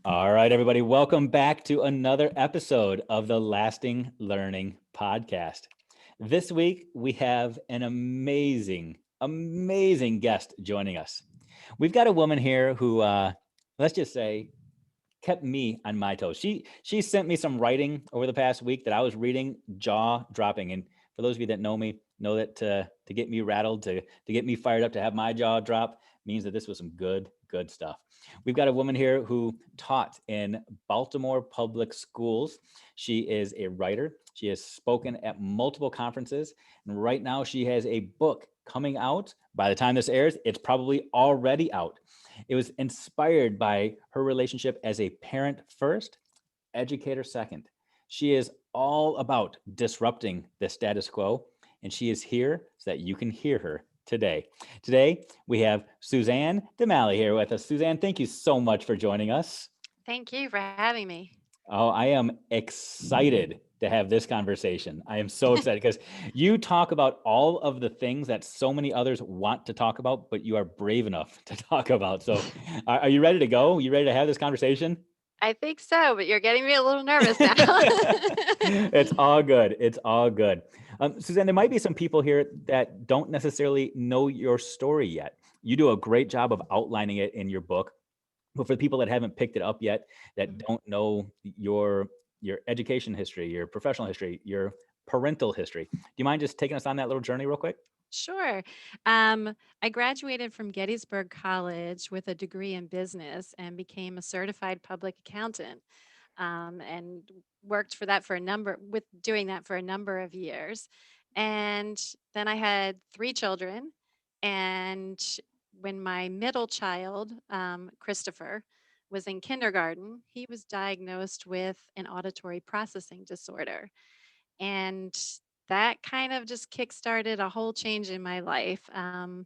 All right, everybody, welcome back to another episode of the Lasting Learning Podcast. This week, we have an amazing guest joining us. We've got a woman here who, let's just say, kept me on my toes. She sent me some writing over the past week that I was reading, jaw dropping. And for those of you that know me, know that to get me rattled, to get me fired up, to have my jaw drop means that this was some good stuff. We've got a woman here who taught in Baltimore public schools. She is a writer. She has spoken at multiple conferences, and right now she has a book coming out. By the time this airs, it's probably already out. It was inspired by her relationship as a parent first, educator second. She is all about disrupting the status quo, and she is here so that you can hear her today. Today, we have Suzanne DeMallie here with us. Suzanne, thank you so much for joining us. Thank you for having me. Oh, I am excited to have this conversation. I am so excited because you talk about all of the things that so many others want to talk about, but you are brave enough to talk about. So, are you ready to go? You ready to have this conversation? I think so, but you're getting me a little nervous now. It's all good. It's all good. Suzanne, there might be some people here that don't necessarily know your story yet. You do a great job of outlining it in your book. But for the people that haven't picked it up yet, that don't know your education history, your professional history, your parental history, do you mind just taking us on that little journey real quick? Sure. I graduated from Gettysburg College with a degree in business and became a certified public accountant. And worked for that for a number with doing that for a number of years. And then I had three children. And when my middle child, Christopher, was in kindergarten, he was diagnosed with an auditory processing disorder. And that kind of just kickstarted a whole change in my life. And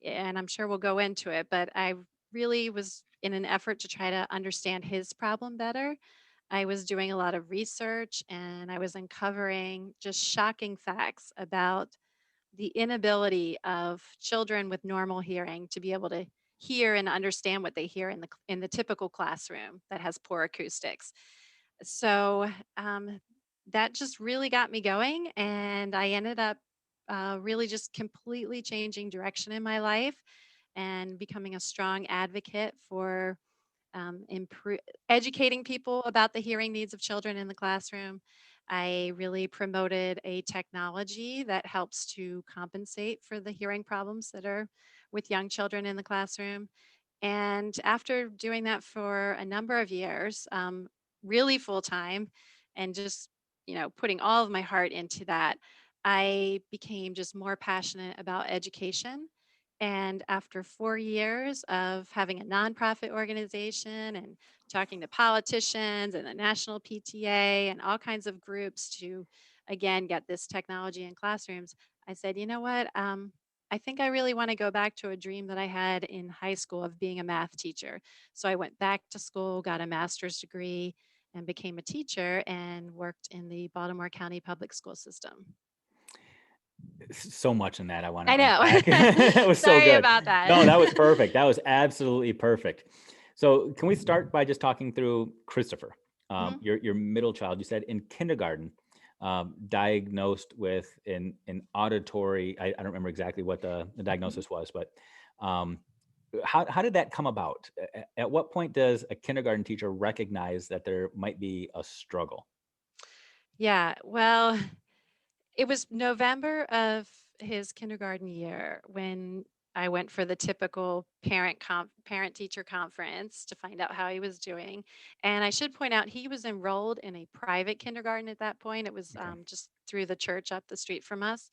I'm sure we'll go into it, but I really was in an effort to try to understand his problem better. I was doing a lot of research and I was uncovering just shocking facts about the inability of children with normal hearing to be able to hear and understand what they hear in the typical classroom that has poor acoustics. So that just really got me going, and I ended up really just completely changing direction in my life and becoming a strong advocate for educating people about the hearing needs of children in the classroom. I really promoted a technology that helps to compensate for the hearing problems that are with young children in the classroom. And after doing that for a number of years, really full time, and just putting all of my heart into that, I became just more passionate about education. And after 4 years of having a nonprofit organization and talking to politicians and the national PTA and all kinds of groups to, again, get this technology in classrooms, I said, you know what? I think I really want to go back to a dream that I had in high school of being a math teacher. So I went back to school, got a master's degree, and became a teacher and worked in the Baltimore County public school system. So much in that I want I to know. unpack. That was so Sorry good. about No, that that. was perfect. That was absolutely perfect. So, can we start by just talking through Christopher, Mhm. your middle child? You said in kindergarten, diagnosed with an auditory. I don't remember exactly what the Mhm. diagnosis was, but um, how did that come about? At what point does a kindergarten teacher recognize that there might be a struggle? Yeah, well, it was November of his kindergarten year when I went for the typical parent teacher conference to find out how he was doing. And I should point out he was enrolled in a private kindergarten at that point. It was Okay. just through the church up the street from us.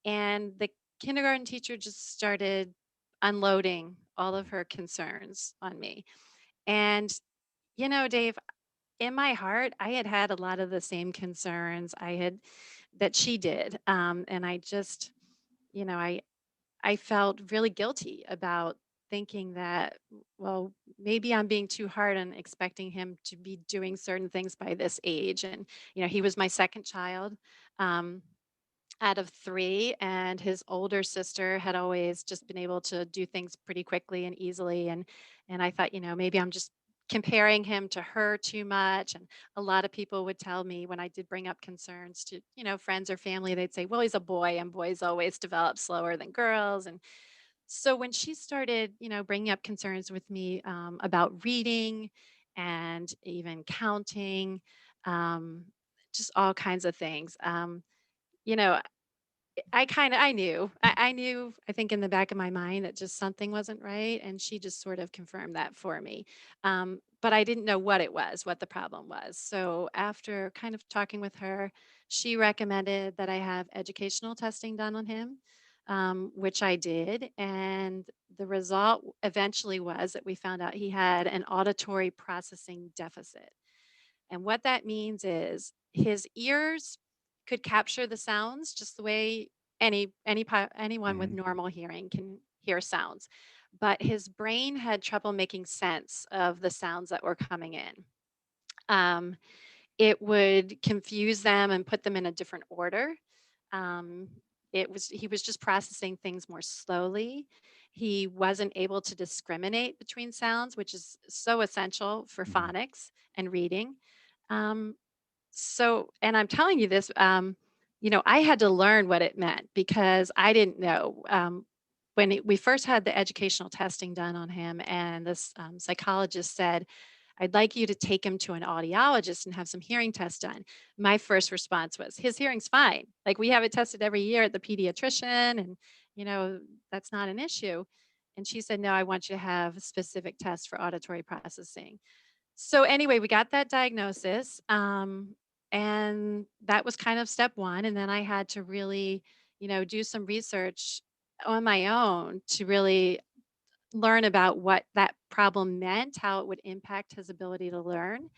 And the kindergarten teacher just started unloading all of her concerns on me. And Dave, in my heart, I had had a lot of the same concerns that she did, and I just, you know, I felt really guilty about thinking that, well, maybe I'm being too hard on expecting him to be doing certain things by this age, and he was my second child. Um, out of three, and his older sister had always just been able to do things pretty quickly and easily, and I thought, maybe I'm just comparing him to her too much. And a lot of people would tell me when I did bring up concerns to, friends or family, they'd say, well, he's a boy and boys always develop slower than girls. And so when she started, bringing up concerns with me about reading and even counting, um, just all kinds of things, you know, I knew, I think in the back of my mind that just something wasn't right, and she just sort of confirmed that for me. But I didn't know what it was, what the problem was. So after kind of talking with her, she recommended that I have educational testing done on him, which I did. And the result eventually was that we found out he had an auditory processing deficit. And what that means is his ears could capture the sounds just the way anyone with Mhm. normal hearing can hear sounds. But his brain had trouble making sense of the sounds that were coming in. Um, it would confuse them and put them in a different order. Um, he was just processing things more slowly. He wasn't able to discriminate between sounds, which is so essential for Mhm. phonics and reading. Um, and I'm telling you this, I had to learn what it meant because I didn't know. We first had the educational testing done on him, and this psychologist said, I'd like you to take him to an audiologist and have some hearing tests done. My first response was, his hearing's fine. Like, we have it tested every year at the pediatrician, and, you know, that's not an issue. And she said, no, I want you to have specific tests for auditory processing. So anyway, we got that diagnosis, and that was kind of step one. And then I had to really, do some research on my own to really learn about what that problem meant, how it would impact his ability to learn,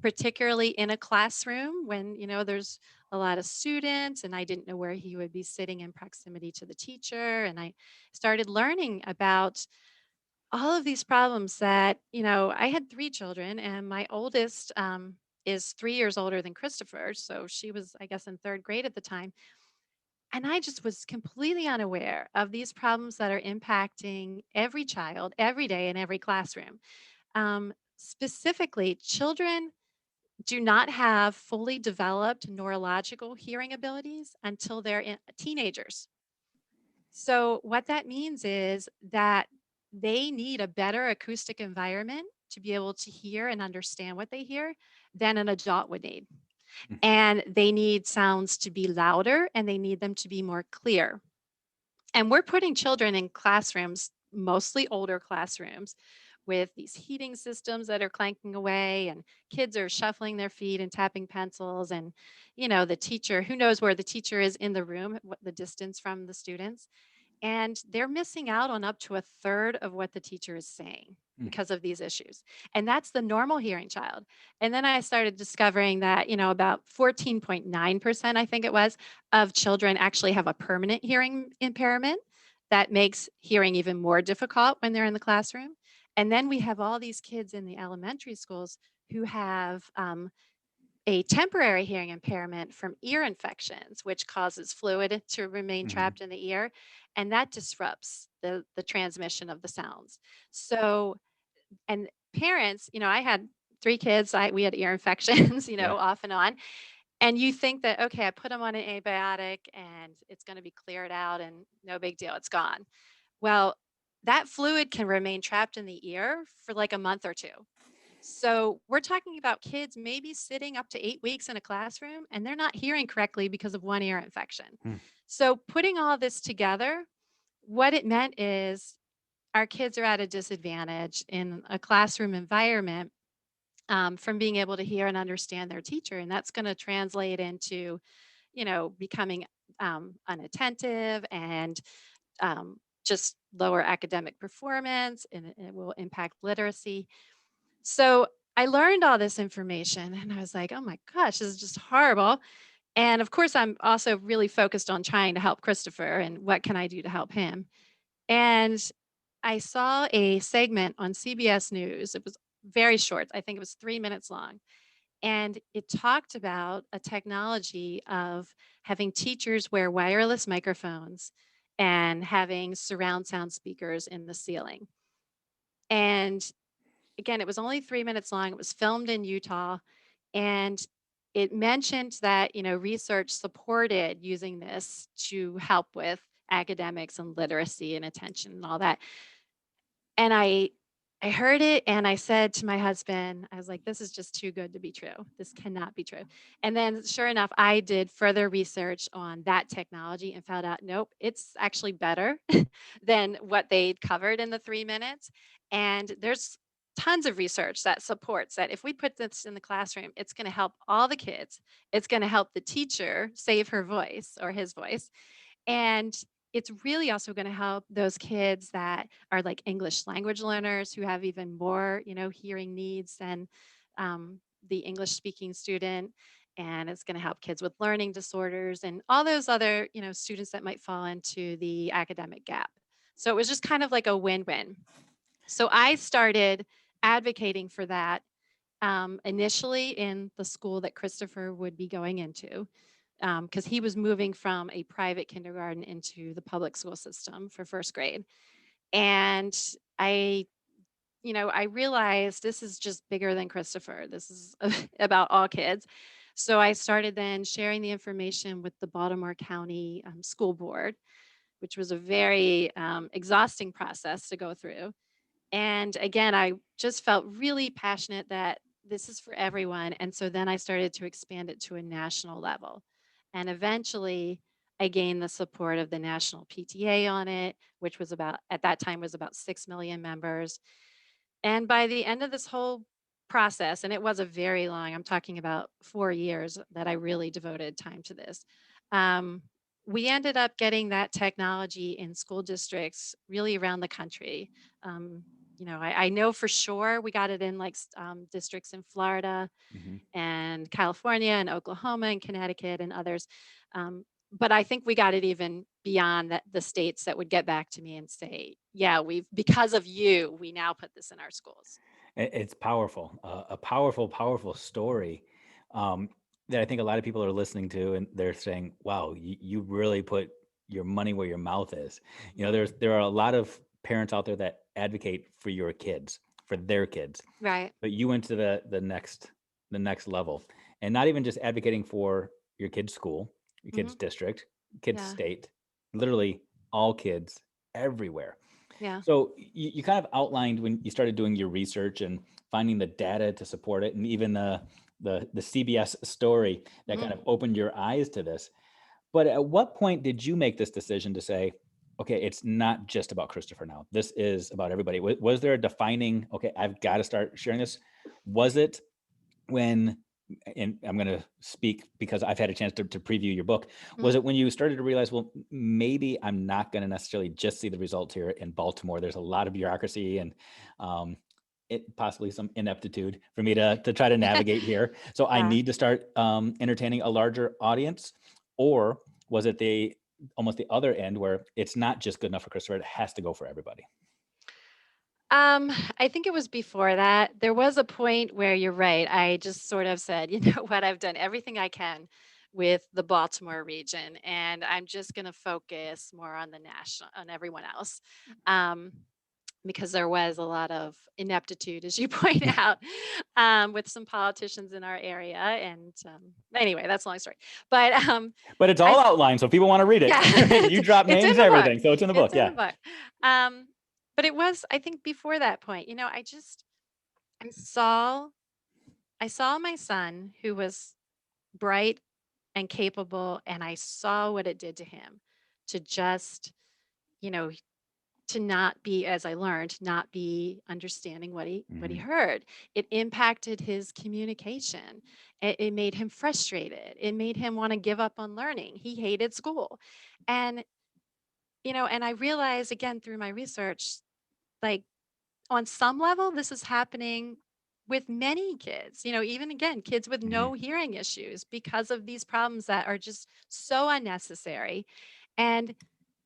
particularly in a classroom when, there's a lot of students, and I didn't know where he would be sitting in proximity to the teacher. And I started learning about all of these problems that, I had 3 children, and my oldest, is 3 years older than Christopher, so she was, I guess, in 3rd grade at the time, and I just was completely unaware of these problems that are impacting every child, every day, in every classroom. Specifically, children do not have fully developed neurological hearing abilities until they're teenagers. So, what that means is that they need a better acoustic environment to be able to hear and understand what they hear than an adult would need. Mm. And they need sounds to be louder, and they need them to be more clear. And we're putting children in classrooms, mostly older classrooms, with these heating systems that are clanking away, and kids are shuffling their feet and tapping pencils. And, the teacher, who knows where the teacher is in the room, what the distance from the students, and they're missing out on up to a third of what the teacher is saying Mm. because of these issues. And that's the normal hearing child. And then I started discovering that, about 14.9%, I think it was, of children actually have a permanent hearing impairment that makes hearing even more difficult when they're in the classroom. And then we have all these kids in the elementary schools who have a temporary hearing impairment from ear infections, which causes fluid to remain Mhm. trapped in the ear, and that disrupts the transmission of the sounds. So, and parents, I had 3 kids, we had ear infections, Yeah. off and on. And you think that, okay, I put them on an antibiotic and it's going to be cleared out and no big deal, it's gone. Well, that fluid can remain trapped in the ear for like a month or two. So we're talking about kids maybe sitting up to 8 weeks in a classroom and they're not hearing correctly because of one ear infection. Mm. So putting all this together, what it meant is our kids are at a disadvantage in a classroom environment, from being able to hear and understand their teacher. And that's going to translate into, becoming unattentive and just lower academic performance, and it will impact literacy. So I learned all this information and I was like, oh my gosh, this is just horrible. And of course, I'm also really focused on trying to help Christopher and what can I do to help him. And I saw a segment on CBS News. It was very short. I think it was 3 minutes long. And it talked about a technology of having teachers wear wireless microphones and having surround sound speakers in the ceiling. And again, it was only 3 minutes long. It was filmed in Utah, and it mentioned that, research supported using this to help with academics and literacy and attention and all that. And I heard it and I said to my husband, I was like, this is just too good to be true. This cannot be true. And then sure enough, I did further research on that technology and found out, nope, it's actually better than what they'd covered in the 3 minutes. And there's tons of research that supports that if we put this in the classroom, it's going to help all the kids. It's going to help the teacher save her voice or his voice. And it's really also going to help those kids that are like English language learners who have even more, hearing needs than the English speaking student. And it's going to help kids with learning disorders and all those other, students that might fall into the academic gap. So it was just kind of like a win win. So I started advocating for that initially in the school that Christopher would be going into, because he was moving from a private kindergarten into the public school system for first grade. And I, I realized this is just bigger than Christopher. This is about all kids. So I started then sharing the information with the Baltimore County School Board, which was a very exhausting process to go through. And again, I just felt really passionate that this is for everyone. And so then I started to expand it to a national level. And eventually I gained the support of the national PTA on it, which was about, at that time, was about 6 million members. And by the end of this whole process, and it was a very long, I'm talking about 4 years that I really devoted time to this. Um, we ended up getting that technology in school districts really around the country. Um, I know for sure we got it in like districts in Florida Mhm. and California and Oklahoma and Connecticut and others. But I think we got it even beyond that, the states that would get back to me and say, yeah, because of you, we now put this in our schools. It's powerful, a powerful, powerful story, um, that I think a lot of people are listening to, and they're saying, "Wow, you really put your money where your mouth is." Mhm. There are a lot of parents out there that advocate for your kids, for their kids, Right. but you went to the next level, and not even just advocating for your kid's school, your kid's Hmm. district, kid's Yeah. state, literally all kids everywhere. Yeah. So you kind of outlined when you started doing your research and finding the data to support it, and even the CBS story that Hmm. kind of opened your eyes to this. But at what point did you make this decision to say, okay, it's not just about Christopher now. This is about everybody. Was there a defining, okay, I've got to start sharing this? Was it when, and I'm going to speak because I've had a chance to preview your book. Was Hmm. it when you started to realize, well, maybe I'm not going to necessarily just see the results here in Baltimore? There's a lot of bureaucracy and um, possibly some ineptitude for me to try to navigate here. So I Yeah. need to start entertaining a larger audience. Or was it the almost the other end where it's not just good enough for Christopher, it has to go for everybody? I think it was before that. There was a point where you're right. I just sort of said, you know what, I've done everything I can with the Baltimore region, and I'm just going to focus more on the national, on everyone else. Um, because there was a lot of ineptitude, as you point out, with some politicians in our area. And anyway, that's a long story. But But it's I, all outlined, so if people want to read yeah, it. You drop it's in names, the book. everything. So it's in the book. It's in Yeah. the book. Um, but it was, I think, before that point. I saw, I saw my son who was bright and capable, and I saw what it did to him to just, you know, to not be, as I learned, not be understanding what he Mhm. heard. It impacted his communication. It made him frustrated. It made him want to give up on learning. He hated school. And and I realized again through my research, like on some level, this is happening with many kids, even again, kids with Mhm. no hearing issues because of these problems that are just so unnecessary. And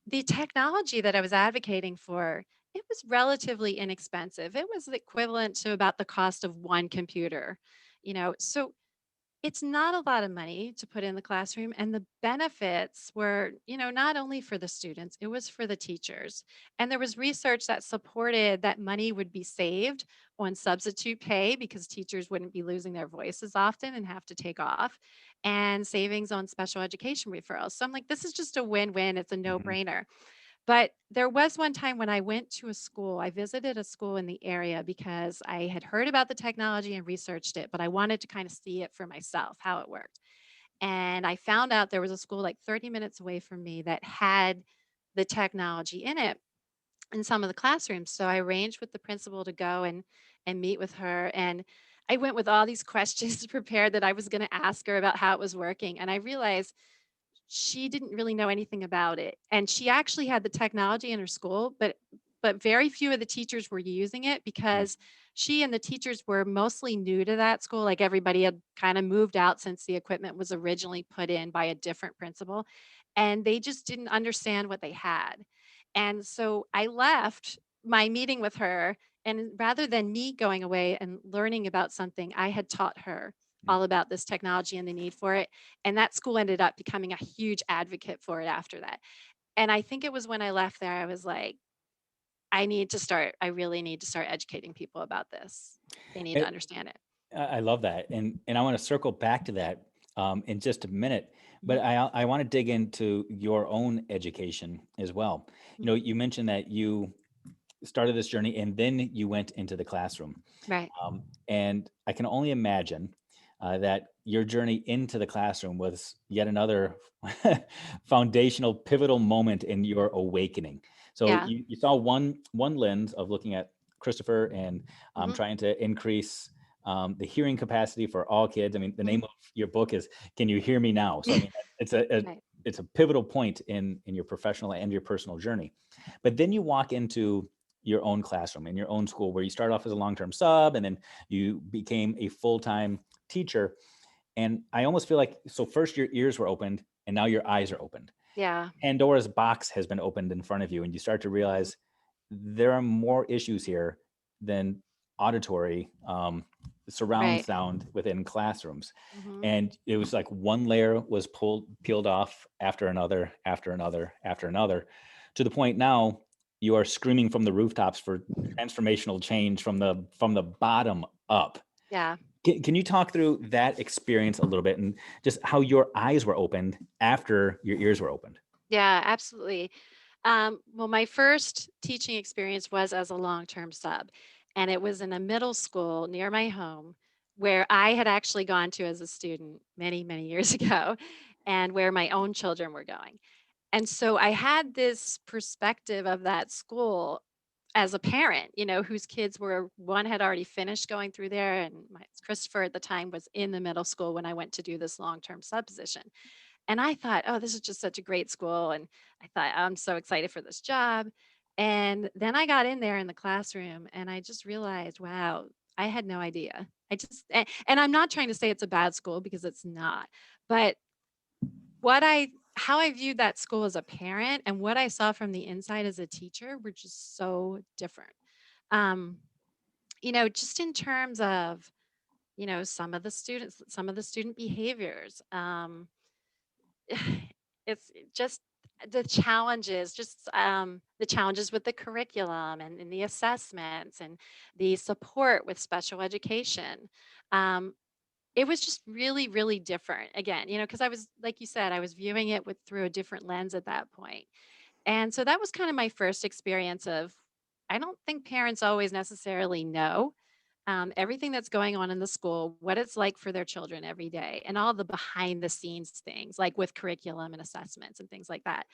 the technology that I was advocating for, it was relatively inexpensive. It was equivalent to about the cost of one computer. So It's not a lot of money to put in the classroom, and the benefits were, not only for the students, it was for the teachers. And there was research that supported that money would be saved on substitute pay because teachers wouldn't be losing their voices often and have to take off, and savings on special education referrals. So I'm like, this is just a win-win. It's a Mhm. no-brainer. But there was one time when I went to a school, I visited a school in the area because I had heard about the technology and researched it, but I wanted to kind of see it for myself, how it worked. And I found out there was a school like 30 minutes away from me that had the technology in it in some of the classrooms. So I arranged with the principal to go and meet with her. And I went with all these questions prepared that I was going to ask her about how it was working. And I realized she didn't really know anything about it, and she actually had the technology in her school, but very few of the teachers were using it Mm. because she and the teachers were mostly new to that school, like, everybody had kinda moved out since the equipment was originally put in by a different principal, and they just didn't understand what they had. And so I left my meeting with her, and rather than me going away and learning about something, I had taught her Mm. all about this technology and the need for it, and that school ended up becoming a huge advocate for it after that. And I think it was when I left there, I was like, I really need to start educating people about this. They need to It understand it. I love that, and I wanna circle back to that, in just a minute, but Mhm, I wanna dig into your own education as well. mhm. You mentioned that you started this journey and then you went into the classroom. Right. And I can only imagine that your journey into the classroom was yet another foundational, pivotal moment in your awakening. So Yeah. you saw one lens of looking at Christopher and Mhm, trying to increase the hearing capacity for all kids. I mean, the mhm. name of your book is "Can You Hear Me Now?" So I mean, Right. it's a pivotal point in your professional and your personal journey. But then you walk into your own classroom in your own school where you start off as a long-term sub and then you became a full-time teacher. And I almost feel like, so first your ears were opened and now your eyes are opened. Yeah. Pandora's box has been opened in front of you and you start to Mhm. realize there are more issues here than auditory surround Right. sound within classrooms. Mhm. And it was like one layer was peeled off after another, after another, after another, to the point now you are screaming from the rooftops for transformational change from the bottom up. Yeah. Can you talk through that experience a little bit and just how your eyes were opened after your ears were opened? Yeah, absolutely. Well, my first teaching experience was as a long-term sub, and it was in a middle school near my home where I had actually gone to as a student many, many years ago, and where my own children were going. And so I had this perspective of that school as a parent, whose kids were one had already finished going through there, and my Christopher at the time was in the middle school when I went to do this long-term sub position. And I thought, "Oh, this is just such a great school," and I thought, "I'm so excited for this job." And then I got in there in the classroom and I just realized, wow, I had no idea. And I'm not trying to say it's a bad school because it's not. But what I how I viewed that school as a parent and what I saw from the inside as a teacher were just so different. Um, just in terms of, some of the student behaviors. It's just the challenges with the curriculum and the assessments and the support with special education. Um, it was just really, really different. Again, because I was, like you said, I was viewing it with through a different lens at that point. And so that was kind of my first experience of, I don't think parents always necessarily know everything that's going on in the school, what it's like for their children every day, and all the behind the scenes things, like with curriculum and assessments and things like that.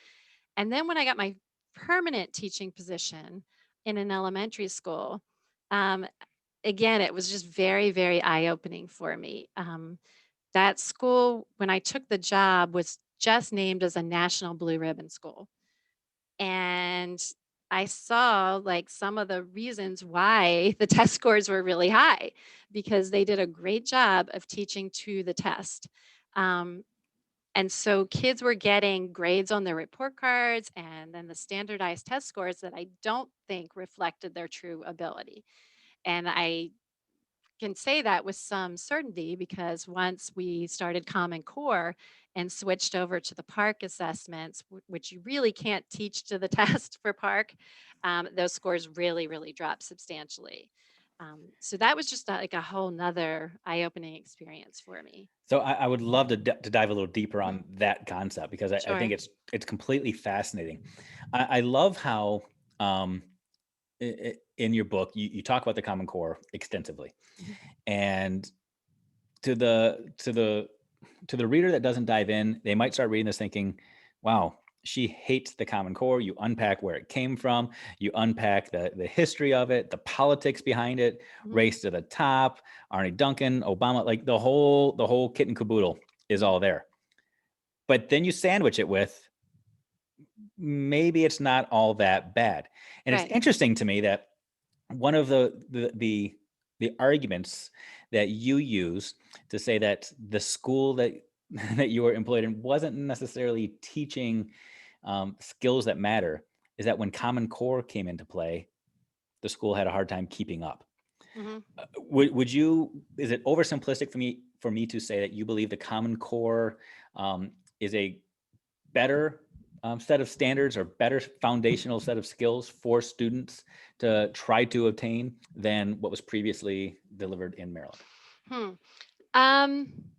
And then when I got my permanent teaching position in an elementary school, um, again, it was just very, very eye opening for me. That school, when I took the job, was just named as a national blue ribbon school. And I saw like some of the reasons why the test scores were really high because they did a great job of teaching to the test. Um, and so kids were getting grades on their report cards and then the standardized test scores that I don't think reflected their true ability. And I can say that with some certainty because once we started Common Core and switched over to the Park assessments, which you really can't teach to the test for Park, those scores really, really dropped substantially. So that was just like a whole nother eye-opening experience for me. So I would love to dive a little deeper on that concept because I think Sure. it's completely fascinating. I love how in your book you talk about the Common Core extensively, Mhm. and to the reader that doesn't dive in, they might start reading this thinking, "Wow, she hates the Common Core." You unpack where it came from, you unpack the history of it, the politics behind it, Mhm. race to the top, Arnie Duncan, Obama, like the whole kit and caboodle is Mhm. all there. But then you sandwich it with maybe it's not all that bad. And it's Right. interesting to me that one of the arguments that you use to say that the school that that you were employed in wasn't necessarily teaching skills that matter is that when Common Core came into play, the school had a hard time keeping up. Mhm. Would you? Is it oversimplistic for me to say that you believe the Common Core is a better set of standards or better foundational set of skills for students to try to obtain than what was previously delivered in Maryland? Hmm. Um,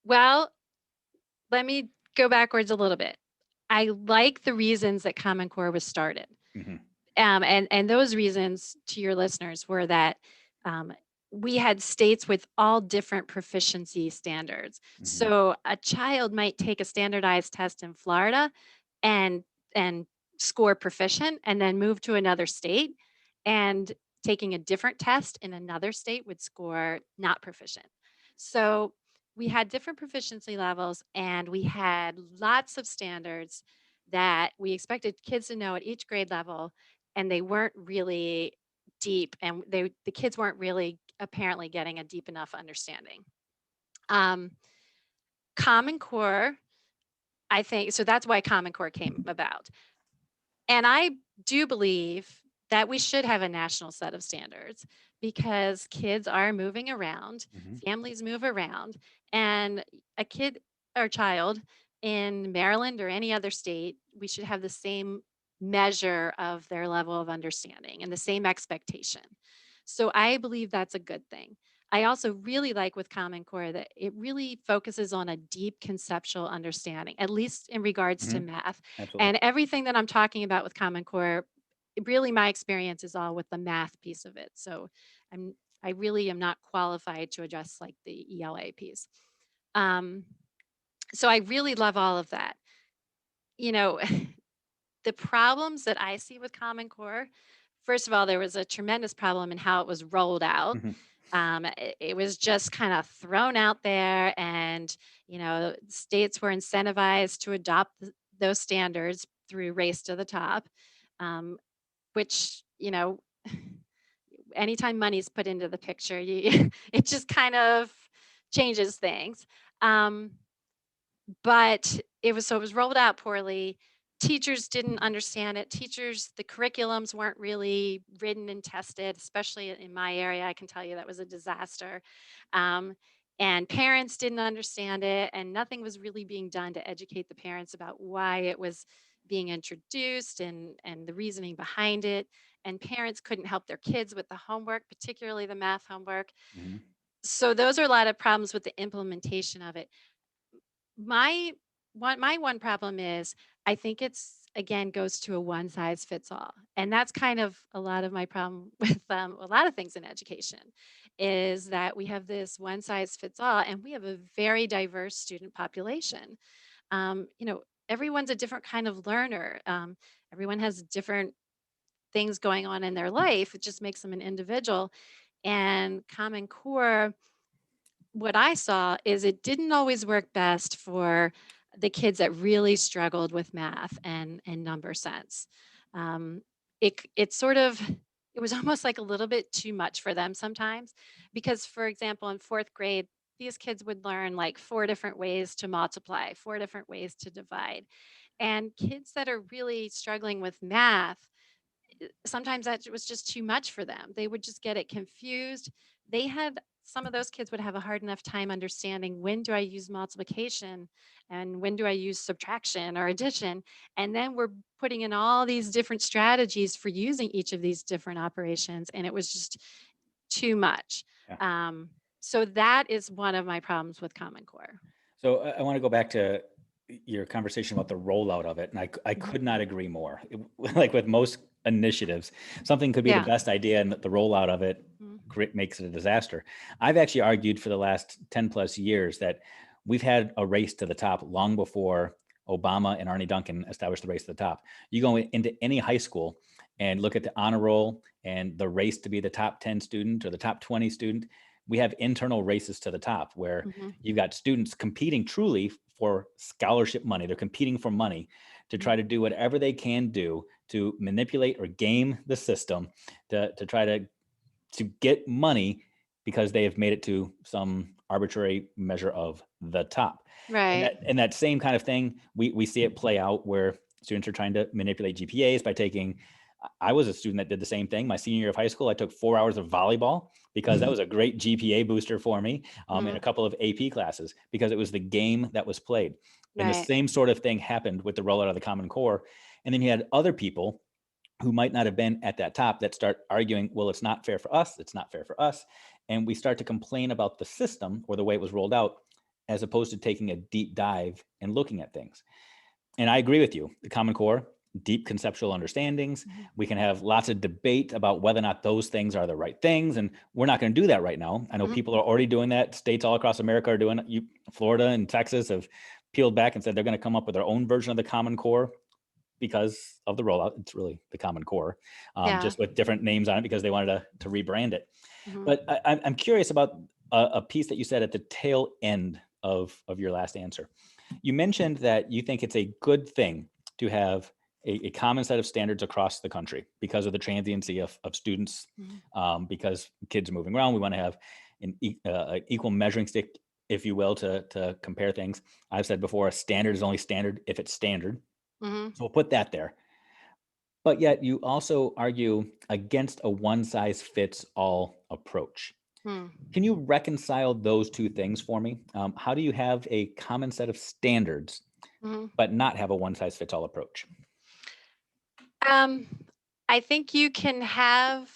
well, let me go backwards a little bit. I like the reasons that Common Core was started. Hmm. And those reasons to your listeners were that um, we had states with all different proficiency standards. Hmm. So a child might take a standardized test in Florida and and score proficient and then move to another state and taking a different test in another state would score not proficient. So we had different proficiency levels and we had lots of standards that we expected kids to know at each grade level, and they weren't really deep, and the kids weren't really apparently getting a deep enough understanding. um, Common Core, I think, so that's why Common Core came about. And I do believe that we should have a national set of standards because kids are moving around, Hmm. families move around, and a kid or child in Maryland or any other state, we should have the same measure of their level of understanding and the same expectation. So I believe that's a good thing. I also really like with Common Core that it really focuses on a deep conceptual understanding, at least in regards to Hmm. math. Absolutely. And everything that I'm talking about with Common Core, really my experience is all with the math piece of it. So I'm I really am not qualified to address like the ELA piece. Um, so I really love all of that. You know, the problems that I see with Common Core, first of all, there was a tremendous problem in how it was rolled out. Hmm. It was just kind of thrown out there, and states were incentivized to adopt those standards through Race to the Top, um, which anytime money's put into the picture, it just kind of changes things. Um, but it was rolled out poorly. Teachers didn't understand it. The curriculums weren't really written and tested, especially in my area. I can tell you that was a disaster. Um, and parents didn't understand it, and nothing was really being done to educate the parents about why it was being introduced and the reasoning behind it. And parents couldn't help their kids with the homework, particularly the math homework. Hmm. So those are a lot of problems with the implementation of it. My one problem is I think it's again goes to a one size fits all. And that's kind of a lot of my problem with a lot of things in education is that we have this one size fits all and we have a very diverse student population. Everyone's a different kind of learner. Everyone has different things going on in their life. It just makes them an individual. And Common Core, what I saw is it didn't always work best for the kids that really struggled with math and number sense. Um, it sort of it was almost like a little bit too much for them sometimes, because for example, in fourth grade, these kids would learn like four different ways to multiply, four different ways to divide, and kids that are really struggling with math, sometimes that was just too much for them. They would just get it confused. they had some of those kids would have a hard enough time understanding when do I use multiplication and when do I use subtraction or addition. And then we're putting in all these different strategies for using each of these different operations. And it was just too much. Yeah. Um, so that is one of my problems with Common Core. So I want to go back to your conversation about the rollout of it, and I Mhm. could not agree more. Like with most initiatives, something could be the Yeah. best idea, and the rollout of it Mhm. makes it a disaster. I've actually argued for the last 10 plus years that we've had a race to the top long before Obama and Arnie Duncan established the race to the top. You go into any high school and look at the honor roll and the race to be the top 10 student or the top 20 student. We have internal races to the top where Mhm. you've got students competing truly for scholarship money. They're competing for money to Mhm. try to do whatever they can do to manipulate or game the system to try to get money because they have made it to some arbitrary measure of the top. Right. And that same kind of thing, we see it play out where students are trying to manipulate GPAs by taking. I was a student that did the same thing. My senior year of high school, I took 4 hours of volleyball because that was a great GPA booster for me, and a Mhm. couple of AP classes because it was the game that was played. And the Right. same sort of thing happened with the rollout of the Common Core. And then you had other people who might not have been at that top that start arguing, well, it's not fair for us. It's not fair for us. And we start to complain about the system or the way it was rolled out, as opposed to taking a deep dive and looking at things. And I agree with you. The Common Core, deep conceptual understandings. Mhm. We can have lots of debate about whether or not those things are the right things. And we're not going to do that right now. I know Mhm. people are already doing that. States all across America are doing it. Florida and Texas have peeled back and said they're going to come up with their own version of the Common Core because of the rollout. It's really the Common Core, Yeah. just with different names on it because they wanted to rebrand it. Mhm. But I'm curious about a piece that you said at the tail end of your last answer. You mentioned that you think it's a good thing to have a common set of standards across the country because of the transiency of students, Mhm. because kids are moving around. We want to have an equal measuring stick, if you will, to compare things. I've said before, a standard is only standard if it's standard. Mhm. So we'll put that there. But yet you also argue against a one size fits all approach. Hmm. Can you reconcile those two things for me? How do you have a common set of standards, Mhm. but not have a one size fits all approach? Um, I think you can have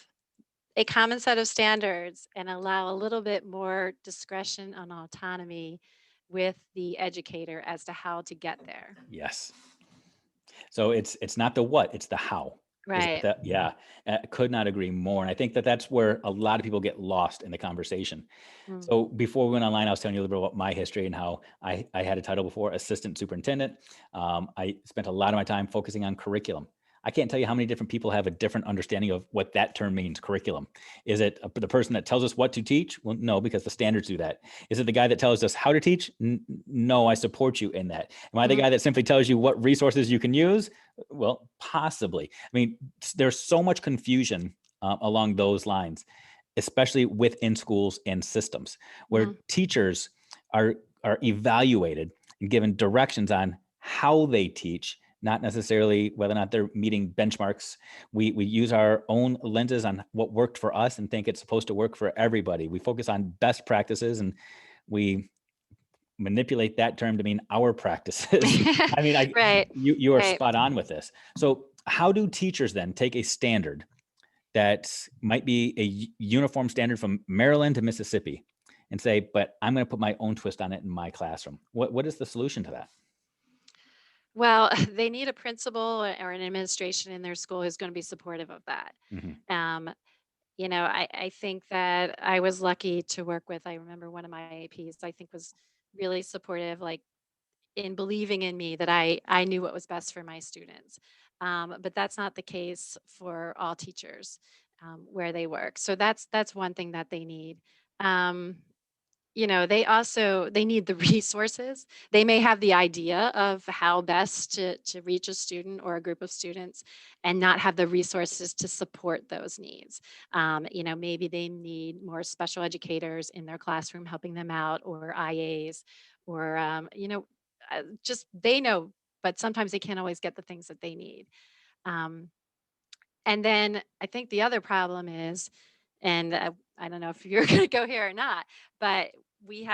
a common set of standards and allow a little bit more discretion and autonomy with the educator as to how to get there. Yes. So it's not the what, it's the how. Is that Right. that? Yeah, could not agree more. And I think that that's where a lot of people get lost in the conversation. Mm. So before we went online, I was telling you a little bit about my history and how I had a title before, assistant superintendent. I spent a lot of my time focusing on curriculum. I can't tell you how many different people have a different understanding of what that term means, curriculum. Is it the person that tells us what to teach? Well, no, because the standards do that. Is it the guy that tells us how to teach? No, I support you in that. Am I the Mhm. guy that simply tells you what resources you can use? Well, possibly. I mean, there's so much confusion along those lines, especially within schools and systems, where Mhm. teachers are are evaluated and given directions on how they teach, not necessarily whether or not they're meeting benchmarks. We use our own lenses on what worked for us and think it's supposed to work for everybody. We focus on best practices and we manipulate that term to mean our practices. I mean, Right. you are Right. spot on with this. So how do teachers then take a standard that might be a uniform standard from Maryland to Mississippi and say, but I'm going to put my own twist on it in my classroom? What is the solution to that? Well, they need a principal or an administration in their school who's going to be supportive of that. Hmm. Um, I think that I was lucky to work with, I remember one of my APs, I think was really supportive, like in believing in me that I knew what was best for my students. But that's not the case for all teachers where they work. So that's one thing that they need. Um, they need the resources. They may have the idea of how best to reach a student or a group of students and not have the resources to support those needs. Maybe they need more special educators in their classroom helping them out, or IAs, or just they know, but sometimes they can't always get the things that they need. Um, and then I think the other problem is, and I don't know if you're going to go here or not, but we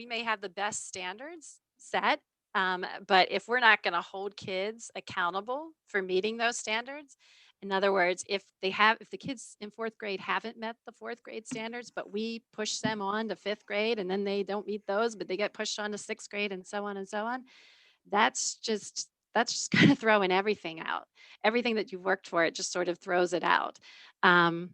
may have the best standards set, but if we're not going to hold kids accountable for meeting those standards, in other words, if the kids in fourth grade haven't met the fourth grade standards, but we push them on to fifth grade and then they don't meet those, but they get pushed on to sixth grade and so on and so on, that's just kind of throwing everything out. Everything that you've worked for, it just sort of throws it out. Um,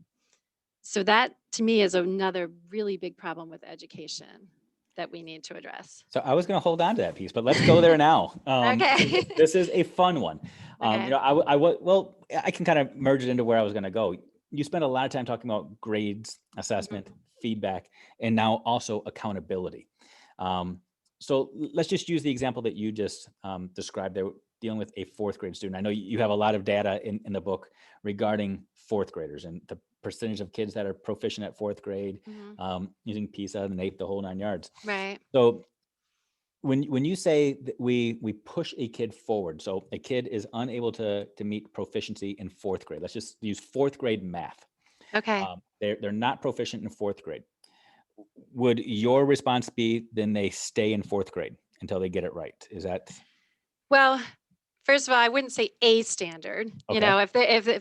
so that to me is another really big problem with education that we need to address. So I was going to hold on to that piece, but let's go there now. Okay. This is a fun one. Okay. Well, I can kind of merge it into where I was going to go. You spend a lot of time talking about grades, assessment, Mhm. feedback, and now also accountability. So let's just use the example that you just described there, dealing with a fourth grade student. I know you have a lot of data in the book regarding fourth graders and the percentage of kids that are proficient at fourth grade, Mhm. using PISA and NAEP, the whole 9 yards. Right. So when you say that we push a kid forward, so a kid is unable to meet proficiency in fourth grade. Let's just use fourth grade math. Okay. They're not proficient in fourth grade. Would your response be then they stay in fourth grade until they get it right? Is that Well, first of all, I wouldn't say a standard. You okay? know, if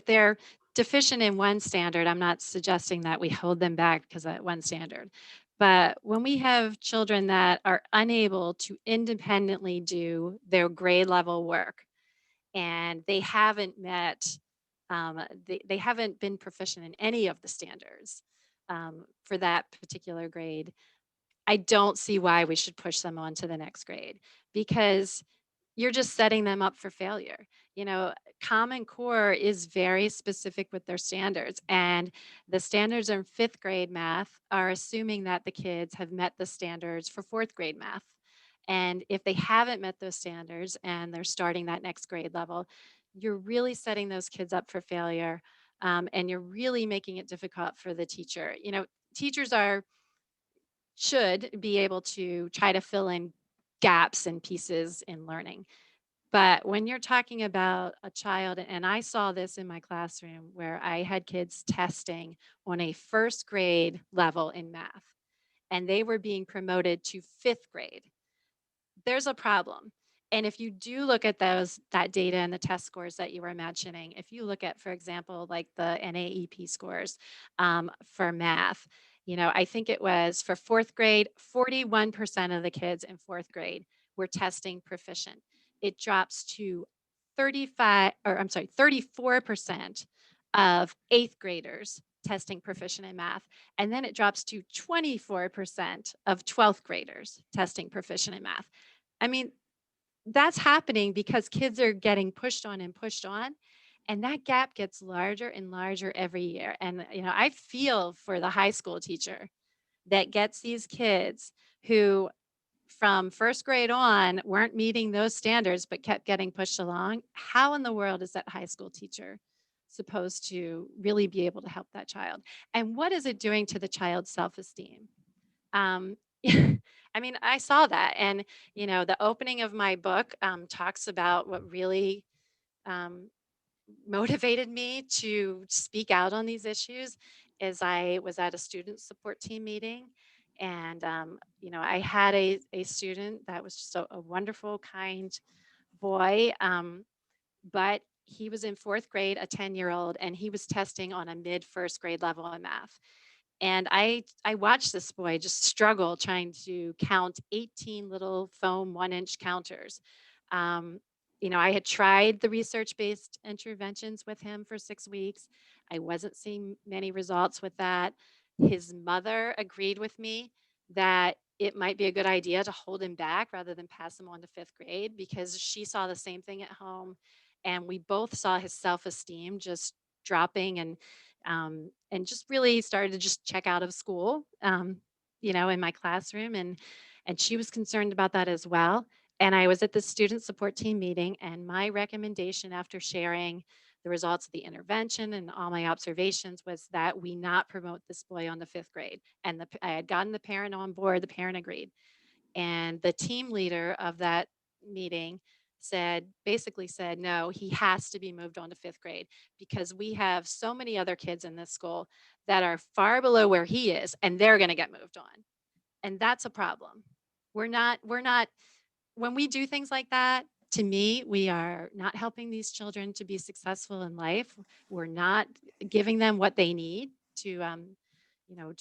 they're deficient in one standard, I'm not suggesting that we hold them back because of that one standard. But when we have children that are unable to independently do their grade level work and they haven't met, they haven't been proficient in any of the standards for that particular grade, I don't see why we should push them on to the next grade because you're just setting them up for failure. You know, Common Core is very specific with their standards, and the standards in fifth grade math are assuming that the kids have met the standards for fourth grade math. And if they haven't met those standards and they're starting that next grade level, you're really setting those kids up for failure. And you're really making it difficult for the teacher. You know, teachers should be able to try to fill in gaps and pieces in learning. But when you're talking about a child, and I saw this in my classroom where I had kids testing on a first grade level in math, and they were being promoted to fifth grade, there's a problem. And if you do look at that data and the test scores that you were mentioning, if you look at, for example, like the NAEP scores for math, you know, I think it was for fourth grade, 41% of the kids in fourth grade were testing proficient. It drops to 34% of eighth graders testing proficient in math. And then it drops to 24% of 12th graders testing proficient in math. I mean, that's happening because kids are getting pushed on and pushed on. And that gap gets larger and larger every year. And, you know, I feel for the high school teacher that gets these kids who from first grade on weren't meeting those standards but kept getting pushed along. How in the world is that high school teacher supposed to really be able to help that child? And what is it doing to the child's self esteem? Um, I mean, I saw that. And, you know, the opening of my book talks about what really um, motivated me to speak out on these issues is I was at a student support team meeting. And, you know, I had a student that was just a wonderful, kind boy. But he was in fourth grade, a 10-year-old, and he was testing on a mid first grade level in math. And I watched this boy just struggle trying to count 18 little foam 1-inch counters. Um, you know, I had tried the research-based interventions with him for 6 weeks. I wasn't seeing many results with that. His mother agreed with me that it might be a good idea to hold him back rather than pass him on to fifth grade because she saw the same thing at home. And we both saw his self-esteem just dropping and just really started to just check out of school, you know, in my classroom, and she was concerned about that as well. And I was at the student support team meeting, and my recommendation after sharing the results of the intervention and all my observations was that we not promote this boy on the fifth grade. And I had gotten the parent on board. The parent agreed, and the team leader of that meeting basically said, no, he has to be moved on to fifth grade because we have so many other kids in this school that are far below where he is, and they're going to get moved on. And that's a problem. We're not, when we do things like that, to me, we are not helping these children to be successful in life. We're not giving them what they need to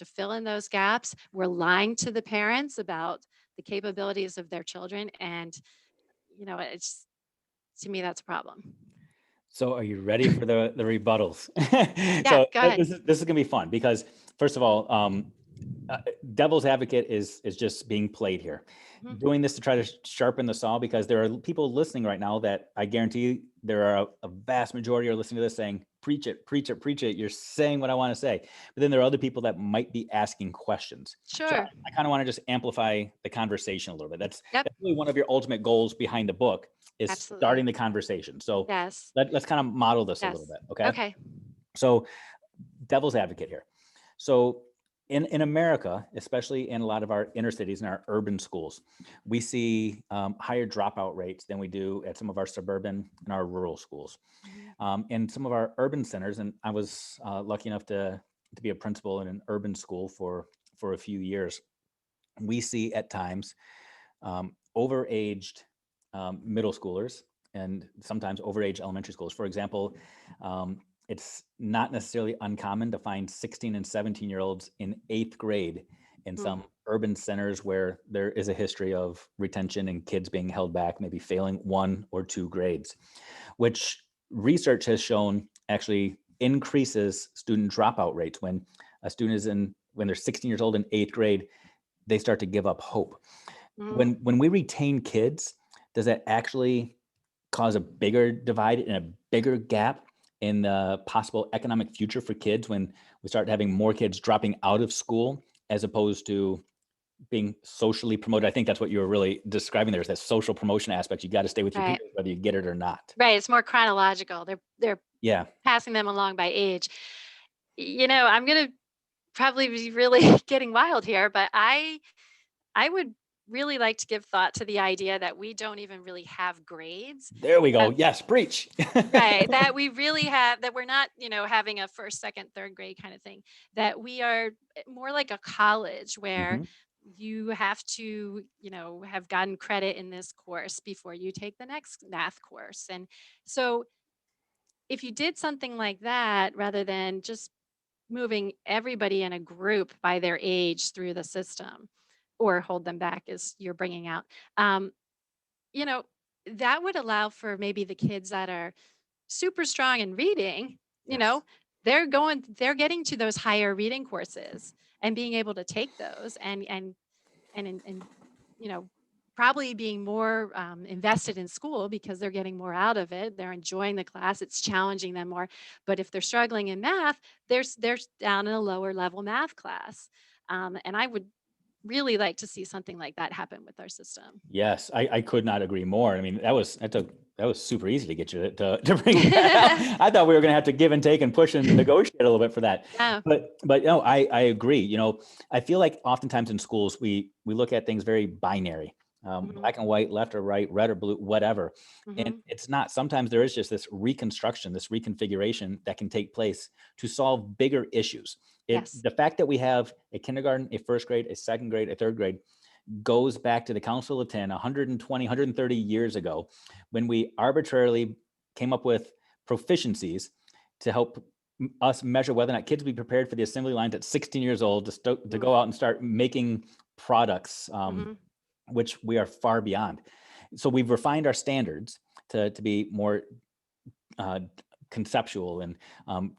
fill in those gaps. We're lying to the parents about the capabilities of their children. And, it's to me, that's a problem. So are you ready for the rebuttals? Yeah, So go ahead. this is gonna be fun because first of all, devil's advocate is just being played here. Mhm. Doing this to try to sharpen the saw because there are people listening right now that I guarantee there are a vast majority are listening to this saying, preach it, preach it, preach it. You're saying what I want to say. But then there are other people that might be asking questions. So Sure. I kind of want to just amplify the conversation a little bit. Yep. That's really one of your ultimate goals behind the book is Absolutely. starting the conversation. So Yes. let's kind of model this a little Yes. bit. Okay. Okay. So devil's advocate here. So in America, especially in a lot of our inner cities and our urban schools, we see higher dropout rates than we do at some of our suburban and our rural schools. Mhm. In some of our urban centers, and I was lucky enough to be a principal in an urban school for a few years. We see at times overaged middle schoolers and sometimes overage elementary schools. For example, it's not necessarily uncommon to find 16 and 17-year-olds in eighth grade in Mhm. some urban centers where there is a history of retention and kids being held back, maybe failing 1 or 2 grades, which research has shown actually increases student dropout rates when a student is when they're 16 years old in eighth grade, they start to give up hope. Mhm. When we retain kids, does that actually cause a bigger divide and a bigger gap in the possible economic future for kids when we start having more kids dropping out of school as opposed to being socially promoted? I think that's what you were really describing there is that social promotion aspect. You got to stay with your Right. peers, whether you get it or not. Right. It's more chronological. They're Yeah. passing them along by age. I'm gonna probably be really getting wild here, but I would really like to give thought to the idea that we don't even really have grades. There we go. That Yes. Preach. Right, that we really have, that we're not, having a first, second, third grade kind of thing. That we are more like a college where Hmm. you have to, have gotten credit in this course before you take the next math course. And so if you did something like that, rather than just moving everybody in a group by their age through the system or hold them back as you're bringing out, um, you know, that would allow for maybe the kids that are super strong in reading, you Yes. know, they're getting to those higher reading courses and being able to take those and you know, probably being more invested in school because they're getting more out of it. They're enjoying the class. It's challenging them more. But if they're struggling in math, they're down in a lower level math class. And I would really like to see something like that happen with our system. Yes, I could not agree more. I mean, that was super easy to get you to bring that out. I thought we were going to have to give and take and push and negotiate a little bit for that. Yeah. But no, I agree. I feel like oftentimes in schools we look at things very binary, Hmm. black and white, left or right, red or blue, whatever. And Hmm. it's not. Sometimes there is just this reconstruction, this reconfiguration that can take place to solve bigger issues. Yes. The fact that we have a kindergarten, a first grade, a second grade, a third grade goes back to the Council of 10, 120, 130 years ago, when we arbitrarily came up with proficiencies to help us measure whether or not kids would be prepared for the assembly lines at 16 years old to go out and start making products, Mm-hmm. which we are far beyond. So we've refined our standards to be more uh, conceptual and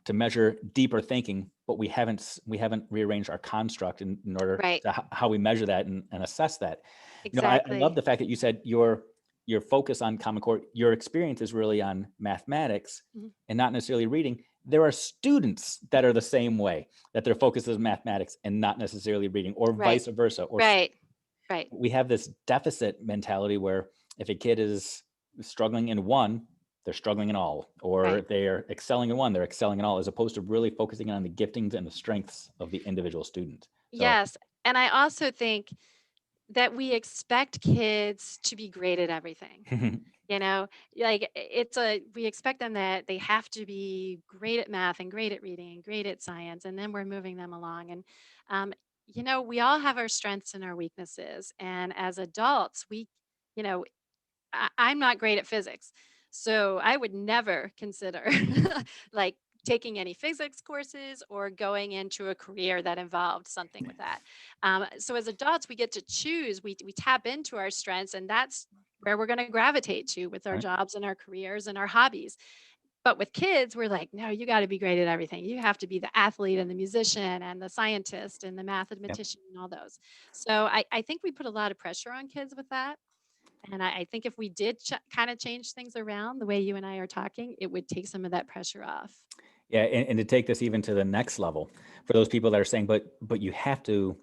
to measure deeper thinking, but we haven't rearranged our construct in order Right. to how we measure that and assess that. I love Exactly. the fact that you said your focus on Common Core, your experience is really on mathematics Mhm. and not necessarily reading. There are students that are the same way, that their focus is mathematics and not necessarily reading, or Right. vice versa. Or Right. Right. we have this deficit mentality where if a kid is struggling in one, they're struggling in all, or Right. they're excelling in one, they're excelling in all, as opposed to really focusing on the giftings and the strengths of the individual student. So, Yes. And I also think that we expect kids to be great at everything. You know, like we expect them that they have to be great at math and great at reading and great at science, and then we're moving them along. And, um, we all have our strengths and our weaknesses. And as adults, you know, I'm not great at physics. So I would never consider like taking any physics courses or going into a career that involved something with that. So as adults, we get to choose, we tap into our strengths, and that's where we're going to gravitate to with our Right? jobs and our careers and our hobbies. But with kids, we're like, no, you got to be great at everything. You have to be the athlete and the musician and the scientist and the Yep. mathematician and all those. So I think we put a lot of pressure on kids with that, and I think if we did kind of change things around the way you and I are talking, it would take some of that pressure off. Yeah, and to take this even to the next level, for those people that are saying, but you have to,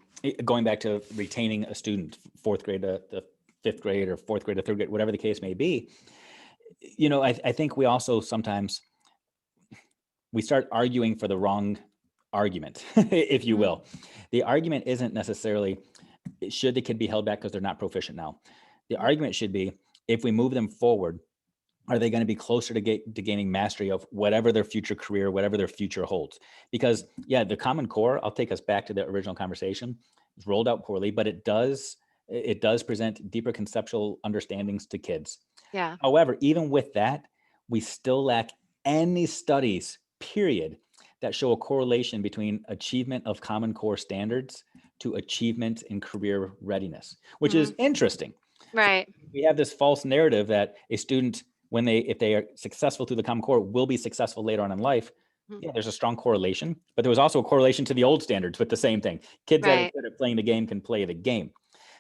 going back to retaining a student, fourth grade to fifth grade or fourth grade to third grade, whatever the case may be. I think we also sometimes we start arguing for the wrong argument, if you Mhm. will. The argument isn't necessarily should the kid be held back because they're not proficient now. The Mhm. argument should be if we move them forward, are they going to be closer to gaining mastery of whatever their future career, whatever their future holds? Because yeah, the Common Core, I'll take us back to the original conversation, it's rolled out poorly, but it does present deeper conceptual understandings to kids. Yeah. However, even with that, we still lack any studies, period, that show a correlation between achievement of Common Core standards to achievement in career readiness, which is Mhm. interesting. So Right. we have this false narrative that a student, if they are successful through the Common Core, will be successful later on in life. Mhm. Yeah, there's a strong correlation, but there was also a correlation to the old standards with the same thing. Kids that are Right. good at playing the game can play the game.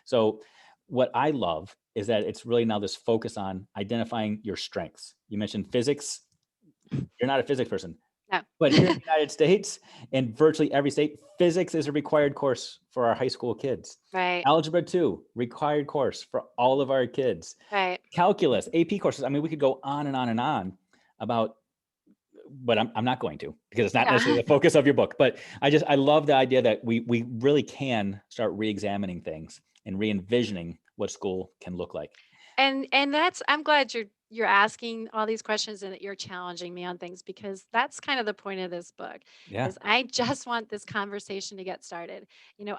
So what I love is that it's really now this focus on identifying your strengths. You mentioned physics. You're not a physics person, No. but here in the United States, in virtually every state, physics is a required course for our high school kids. Right. Algebra 2, required course for all of our kids. Right. Calculus, AP courses. I mean, we could go on and on and on about, but I'm not going to because it's not Yeah. necessarily the focus of your book. But I love the idea that we really can start re-examining things and re-envisioning what school can look like. And that's I'm glad you're asking all these questions and that you're challenging me on things, because that's kind of the point of this book Yeah. is I just want this conversation to get started.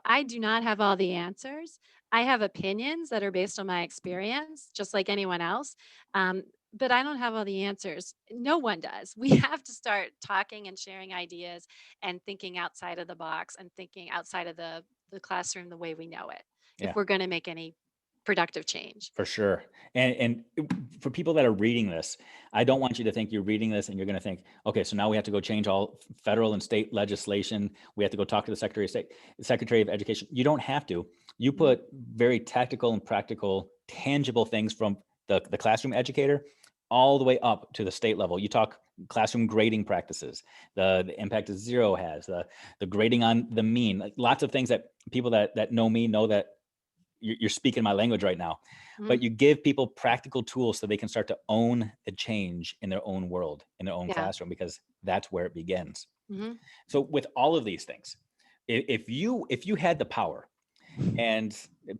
I do not have all the answers. I have opinions that are based on my experience, just like anyone else. Um, but I don't have all the answers. No one does. We have to start talking and sharing ideas and thinking outside of the box and thinking outside of the classroom the way we know it if Yeah. we're going to make any productive change. For sure. And for people that are reading this, I don't want you to think you're reading this and you're going to think, okay, so now we have to go change all federal and state legislation. We have to go talk to the Secretary of State, Secretary of Education. You don't have to. You Mhm. put very tactical and practical, tangible things from the classroom educator all the way up to the state level. You talk classroom grading practices, the impact that zero has, the grading on the mean, like lots of things that people that know me know that you're speaking my language right now, Mhm. but you give people practical tools so they can start to own the change in their own world, in their own Yeah. classroom, because that's where it begins. Mhm. So with all of these things, if you had the power and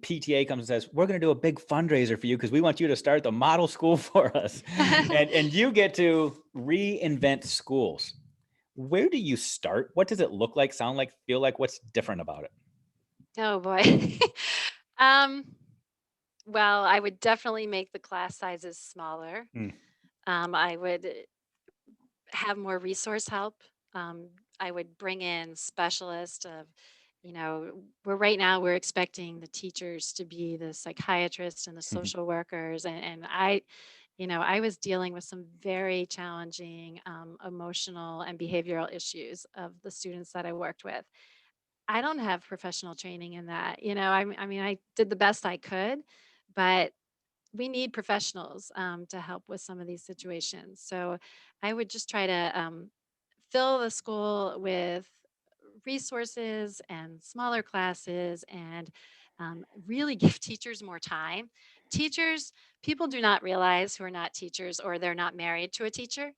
PTA comes and says, we're going to do a big fundraiser for you because we want you to start the model school for us, and you get to reinvent schools, where do you start? What does it look like, sound like, feel like? What's different about it? Oh boy. Um, well, I would definitely make the class sizes smaller. Hmm. I would have more resource help. Um, I would bring in specialists of, where right now we're expecting the teachers to be the psychiatrists and the social workers. And I was dealing with some very challenging emotional and behavioral issues of the students that I worked with. I don't have professional training in that. I mean, I did the best I could, but we need professionals to help with some of these situations. So I would just try to fill the school with resources and smaller classes, and really give teachers more time. Teachers, people do not realize, who are not teachers or they're not married to a teacher,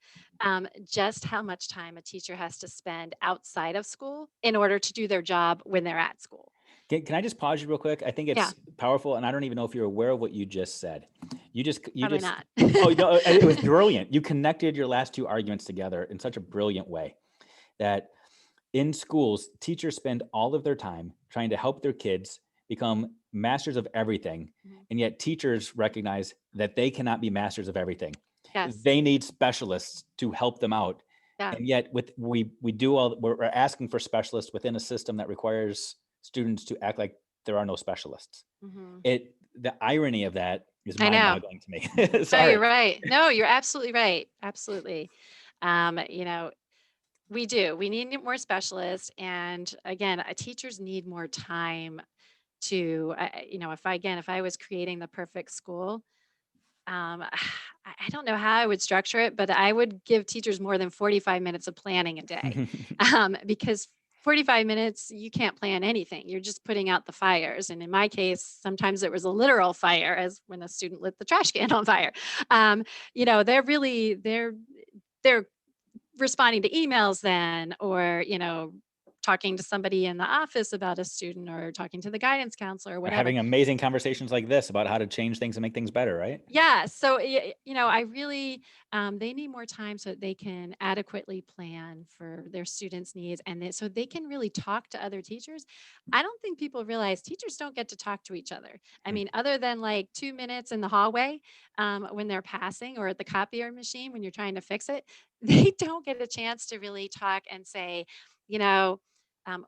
just how much time a teacher has to spend outside of school in order to do their job when they're at school. Can I just pause you real quick? I think Yeah, it's powerful, and I don't even know if you're aware of what you just said. You probably just not. oh no, it was brilliant. You connected your last two arguments together in such a brilliant way that in schools, teachers spend all of their time trying to help their kids become masters of everything, Mhm. and yet teachers recognize that they cannot be masters of everything. Yes. They need specialists to help them out, Yeah. and yet with we do all we're asking for specialists within a system that requires students to act like there are no specialists. Hmm. The irony of that is I know. mind-boggling to me. No, you're Sorry. right. No, you're absolutely right. Absolutely. You know, we do. We need more specialists. And again, teachers need more time to, if I was creating the perfect school, I don't know how I would structure it, but I would give teachers more than 45 minutes of planning a day, because 45 minutes, you can't plan anything. You're just putting out the fires. And in my case, sometimes it was a literal fire, as when a student lit the trash can on fire. Um, they're responding to emails then, or talking to somebody in the office about a student, or talking to the guidance counselor or Or whatever. having amazing conversations like this about how to change things and make things better, right? Yeah, so I really, they need more time so that they can adequately plan for their students' needs, and so they can really talk to other teachers. I don't think people realize teachers don't get to talk to each other. I Mm. mean, other than like 2 minutes in the hallway, when they're passing, or at the copier machine when you're trying to fix it, they don't get a chance to really talk and say, you know,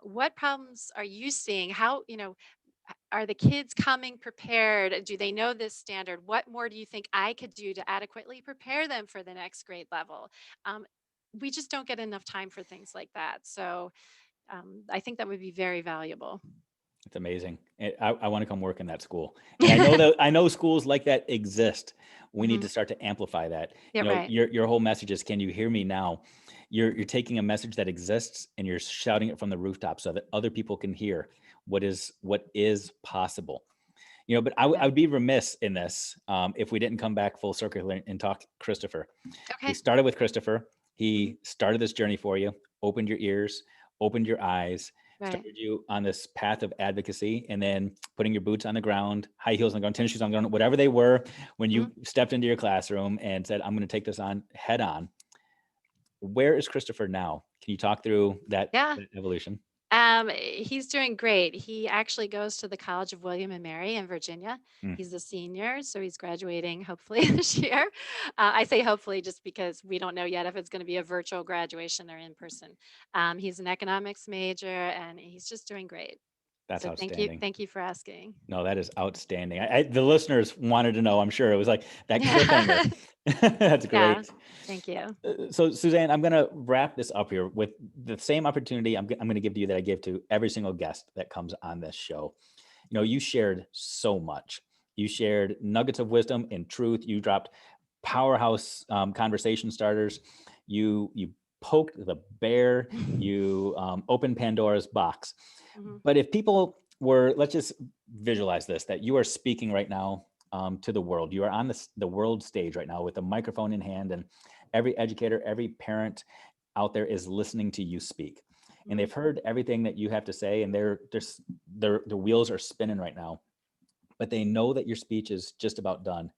what problems are you seeing? How, are the kids coming prepared? Do they know this standard? What more do you think I could do to adequately prepare them for the next grade level? Um, we just don't get enough time for things like that. So I think that would be very valuable. It's amazing. I want to come work in that school. And I know schools like that exist. We need Hmm. to start to amplify that. Yeah, right. Your whole message is, can you hear me now? You're taking a message that exists and you're shouting it from the rooftop so that other people can hear what is possible. But I Yeah. would be remiss in this if we didn't come back full circle and talk Christopher. We Okay. started with Christopher. Hmm. He started this journey for you, opened your ears, opened your eyes, Right. started you on this path of advocacy, and then putting your boots on the ground, high heels on the ground, tennis shoes on the ground, whatever they were, when Hmm. you stepped into your classroom and said, I'm going to take this on head on. Where is Christopher now? Can you talk through Yeah. that evolution? He's doing great. He actually goes to the College of William and Mary in Virginia. Mm. He's a senior, so he's graduating hopefully this year. I say hopefully just because we don't know yet if it's going to be a virtual graduation or in person. He's an economics major, and he's just doing great. That's So thank you, outstanding. thank you for asking. No, that is outstanding. The listeners wanted to know, I'm sure. It was like that cliffhanger. That's Yeah, great. thank you. So, Suzanne, I'm going to wrap this up here with the same opportunity I'm going to give to you that I give to every single guest that comes on this show. You shared so much. You shared nuggets of wisdom and truth. You dropped powerhouse conversation starters. You poked the bear. You opened Pandora's box. Mhm. But if people were, let's just visualize this, that you are speaking right now to the world. You are on the world stage right now with a microphone in hand, and every educator, every parent out there is listening to you speak. And Mhm. they've heard everything that you have to say, and their wheels are spinning right now. But they know that your speech is just about done.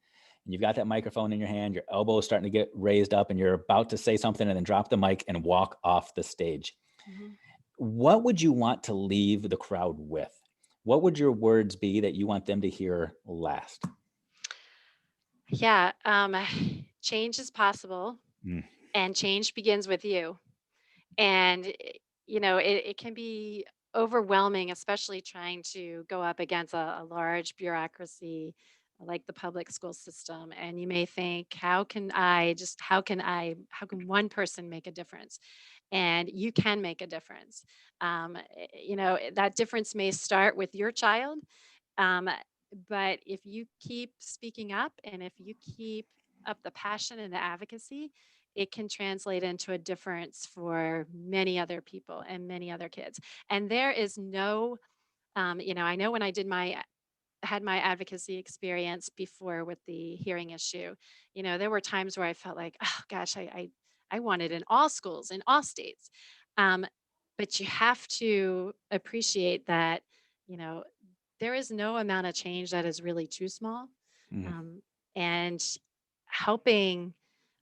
And you've got that microphone in your hand, your elbow is starting to get raised up, and you're about to say something and then drop the mic and walk off the stage. Mhm. What would you want to leave the crowd with? What would your words be that you want them to hear last? Yeah, change is possible, Mm. and change begins with you. And it can be overwhelming, especially trying to go up against a large bureaucracy like the public school system. And you may think, how can one person make a difference? And you can make a difference. That difference may start with your child. um, but if you keep speaking up, and if you keep up the passion and the advocacy, it can translate into a difference for many other people and many other kids. And there is no, I know when I did my had my advocacy experience before with the hearing issue, there were times where I felt like, oh gosh, I want it in all schools in all states. Um, but you have to appreciate that you know, there is no amount of change that is really too small. Mhm. Um, and helping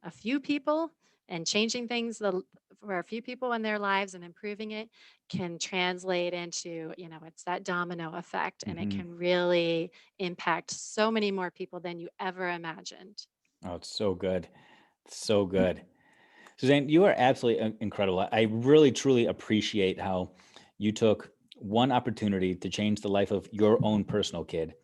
a few people and changing things for a few people in their lives and improving it can translate into, it's that domino effect, and it Mhm. can really impact so many more people than you ever imagined. Oh, it's so good. So good. Suzanne, you are absolutely incredible. I really, truly appreciate how you took one opportunity to change the life of your own personal kid,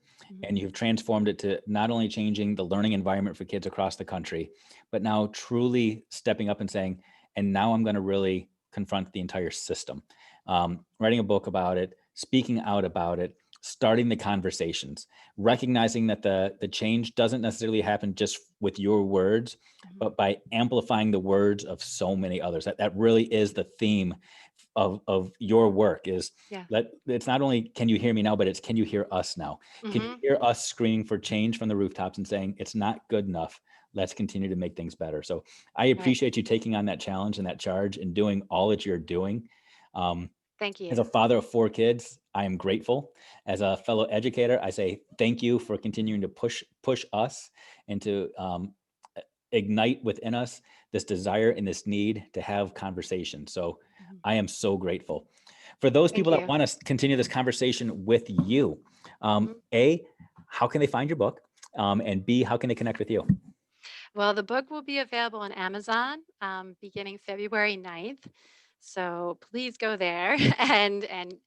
and Mhm. you've transformed it to not only changing the learning environment for kids across the country, but now truly stepping up and saying, and now I'm going to really confront the entire system. Writing a book about it, speaking out about it, starting the conversations, recognizing that the change doesn't necessarily happen just with your words, Mhm. but by amplifying the words of so many others. That really is the theme of your work. Is Yeah. let it's not only can you hear me now, but it's can you hear us now? Can you Mhm. hear us screaming for change from the rooftops and saying it's not good enough? Let's continue to make things better. So I Right. appreciate you taking on that challenge and that charge and doing all that you're doing. Um, Thank as a you. father of four kids, I am grateful. As a fellow educator, I say thank you for continuing to push us and to ignite within us this desire and this need to have conversation. So Mhm. I am so grateful. For those Thank people that you. want to continue this conversation with you, Mhm. A, how can they find your book? And B, how can they connect with you? Well, the book will be available on Amazon beginning February 9th. So please go there and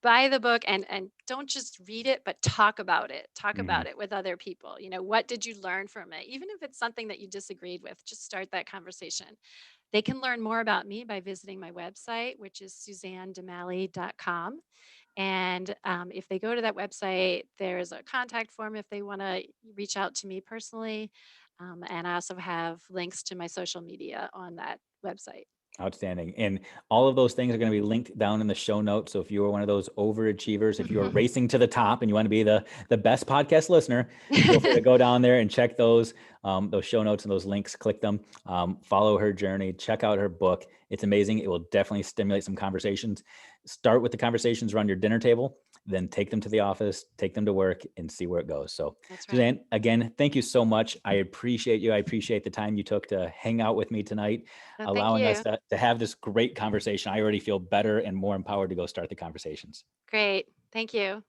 buy the book, and don't just read it, but talk about it. Talk Mhm. about it with other people. What did you learn from it? Even if it's something that you disagreed with, just start that conversation. They can learn more about me by visiting my website, which is suzannedemally.com. And if they go to that website, there's a contact form if they want to reach out to me personally. And I also have links to my social media on that website. Outstanding. And all of those things are going to be linked down in the show notes. So if you are one of those overachievers, if you are racing to the top and you want to be the best podcast listener, feel free to go down there and check those show notes and those links. Click them. Follow her journey. Check out her book. It's amazing. It will definitely stimulate some conversations. Start with the conversations around your dinner table, then take them to the office, take them to work, and see where it goes. So, That's right. Suzanne, again, thank you so much. I appreciate you. I appreciate the time you took to hang out with me tonight, No, thank allowing us you. to have this great conversation. I already feel better and more empowered to go start the conversations. Great. Thank you.